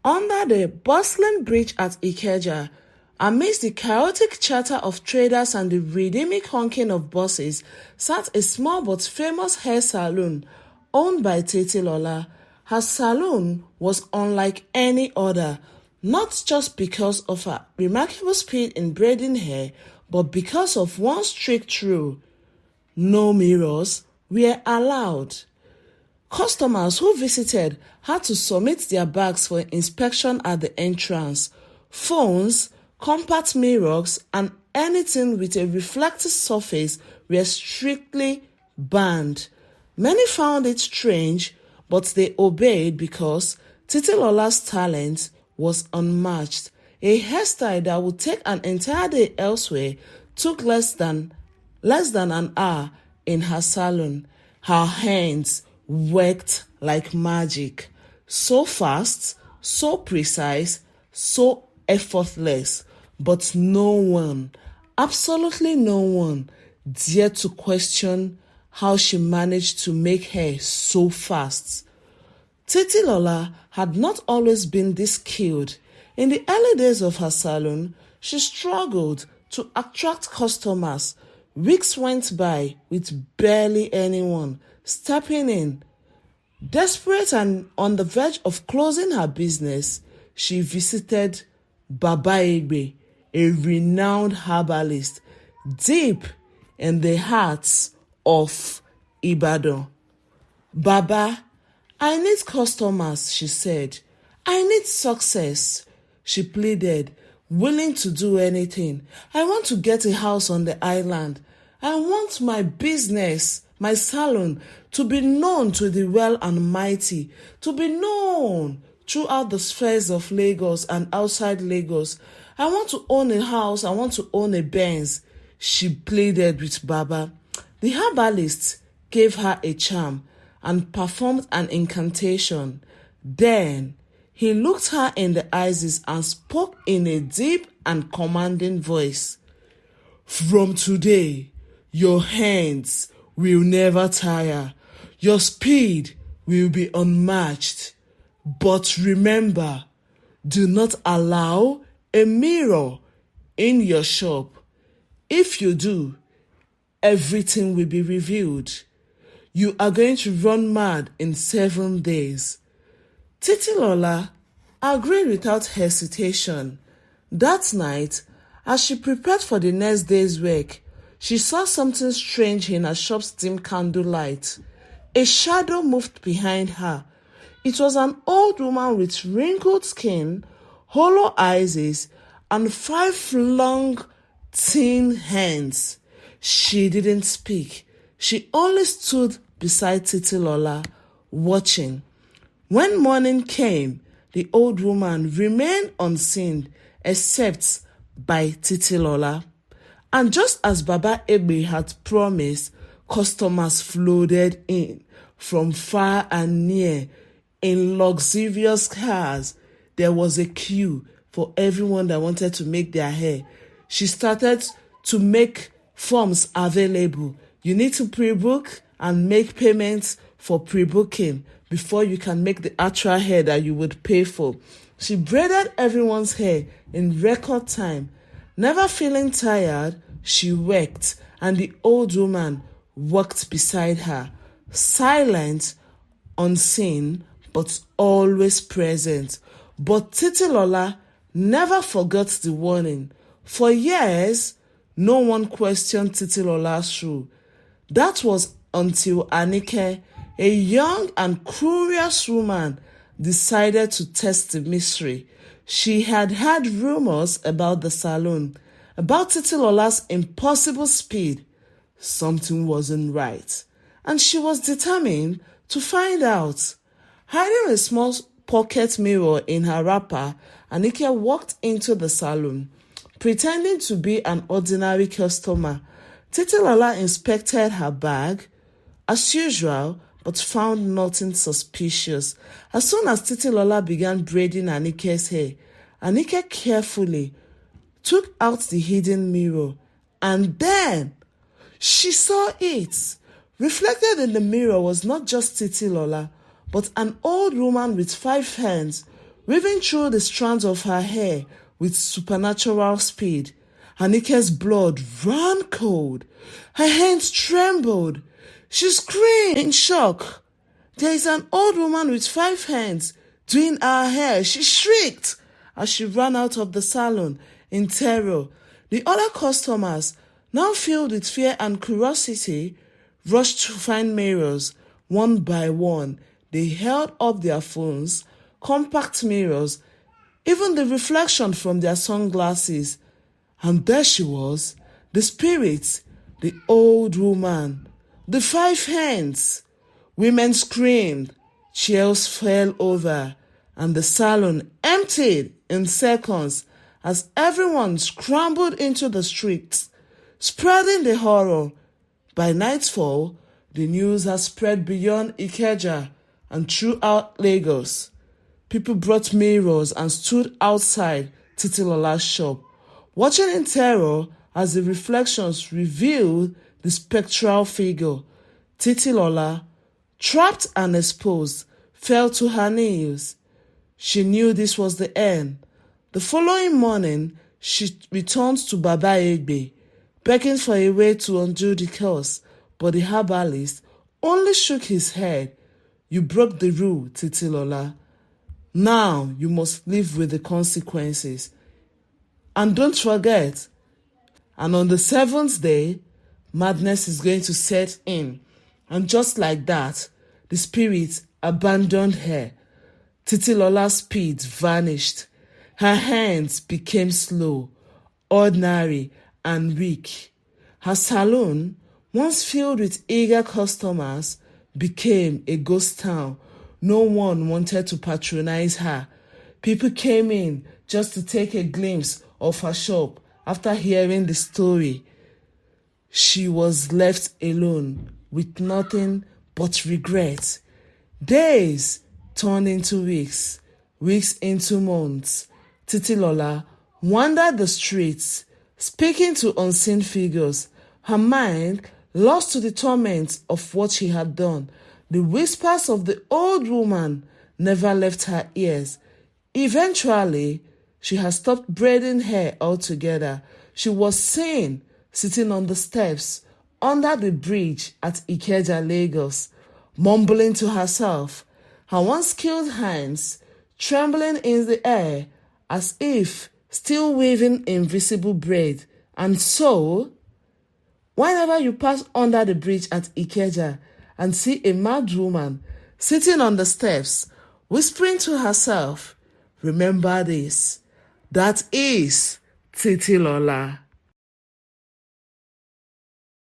Under the bustling bridge at Ikeja, amidst the chaotic chatter of traders and the rhythmic honking of buses, sat a small but famous hair salon owned by Títílọlá. Her salon was unlike any other, not just because of her remarkable speed in braiding hair, but because of one strict rule: no mirrors were allowed. Customers who visited had to submit their bags for inspection at the entrance. Phones, compact mirrors, and anything with a reflective surface were strictly banned. Many found it strange, but they obeyed because Títílọlá's talent was unmatched. A hairstyle that would take an entire day elsewhere took less than an hour in her salon. Her hands worked like magic. So fast, so precise, so effortless. But no one, absolutely no one, dared to question how she managed to make hair so fast. Títílọlá had not always been this skilled. In the early days of her salon, she struggled to attract customers. Weeks went by with barely anyone stepping in. Desperate and on the verge of closing her business, she visited Baba Egbe, a renowned herbalist, deep in the hearts of Ibadan. "Baba, I need customers," she said. "I need success," she pleaded, willing to do anything. "I want to get a house on the island. I want my business, my salon, to be known to the well and mighty, to be known throughout the spheres of Lagos and outside Lagos. I want to own a house. I want to own a Benz," she pleaded with Baba. The herbalist gave her a charm and performed an incantation. Then he looked her in the eyes and spoke in a deep and commanding voice. "From today, your hands will never tire. Your speed will be unmatched. But remember, do not allow a mirror in your shop. If you do, everything will be revealed. You are going to run mad in 7 days." Títílọlá agreed without hesitation. That night, as she prepared for the next day's work, she saw something strange in her shop's dim candlelight. A shadow moved behind her. It was an old woman with wrinkled skin, hollow eyes, and 5 long, thin hands. She didn't speak. She only stood beside Títílọlá, watching. When morning came, the old woman remained unseen except by Títílọlá. And just as Baba Egbe had promised, customers flooded in from far and near in luxurious cars. There was a queue for everyone that wanted to make their hair. She started to make forms available. You need to pre-book and make payments for pre-booking before you can make the actual hair that you would pay for. She braided everyone's hair in record time. Never feeling tired, she worked, and the old woman walked beside her, silent, unseen, but always present. But Títílọlá never forgot the warning. For years, no one questioned Títílọlá's rule. That was until Anike, a young and curious woman, decided to test the mystery. She had heard rumors about the salon, about Títílọlá's impossible speed. Something wasn't right, and she was determined to find out. Hiding a small pocket mirror in her wrapper, Anike walked into the salon, pretending to be an ordinary customer. Títílọlá inspected her bag, as usual, but found nothing suspicious. As soon as Títílọlá began braiding Anike's hair, Anike carefully took out the hidden mirror, and then she saw it. Reflected in the mirror was not just Títílọlá, but an old woman with 5 hands, weaving through the strands of her hair with supernatural speed. Anike's blood ran cold. Her hands trembled. She screamed in shock. "There is an old woman with 5 hands doing our hair," she shrieked as she ran out of the salon in terror. The other customers, now filled with fear and curiosity, rushed to find mirrors. One by one, they held up their phones, compact mirrors, even the reflection from their sunglasses. And there she was, the spirit, the old woman, the 5 hands. Women screamed, chairs fell over, and the salon emptied in seconds as everyone scrambled into the streets, spreading the horror. By nightfall, the news had spread beyond Ikeja and throughout Lagos. People brought mirrors and stood outside Títílọlá's shop, watching in terror as the reflections revealed the spectral figure. Títílọlá, trapped and exposed, fell to her knees. She knew this was the end. The following morning, she returned to Baba Egbe, begging for a way to undo the curse, but the herbalist only shook his head. "You broke the rule, Títílọlá. Now you must live with the consequences. And don't forget, and on the 7th day, madness is going to set in." And just like that, the spirit abandoned her. Títílọlá's speed vanished. Her hands became slow, ordinary, and weak. Her salon, once filled with eager customers, became a ghost town. No one wanted to patronize her. People came in just to take a glimpse of her shop after hearing the story. She was left alone with nothing but regret. Days turned into weeks, weeks into months. Títílọlá wandered the streets, speaking to unseen figures, her mind lost to the torment of what she had done. The whispers of the old woman never left her ears. Eventually, she had stopped braiding hair altogether. She was seen sitting on the steps under the bridge at Ikeja, Lagos, mumbling to herself, her unskilled hands trembling in the air as if still waving invisible braid. And so, whenever you pass under the bridge at Ikeja and see a mad woman sitting on the steps, whispering to herself, remember this, that is Títílọlá.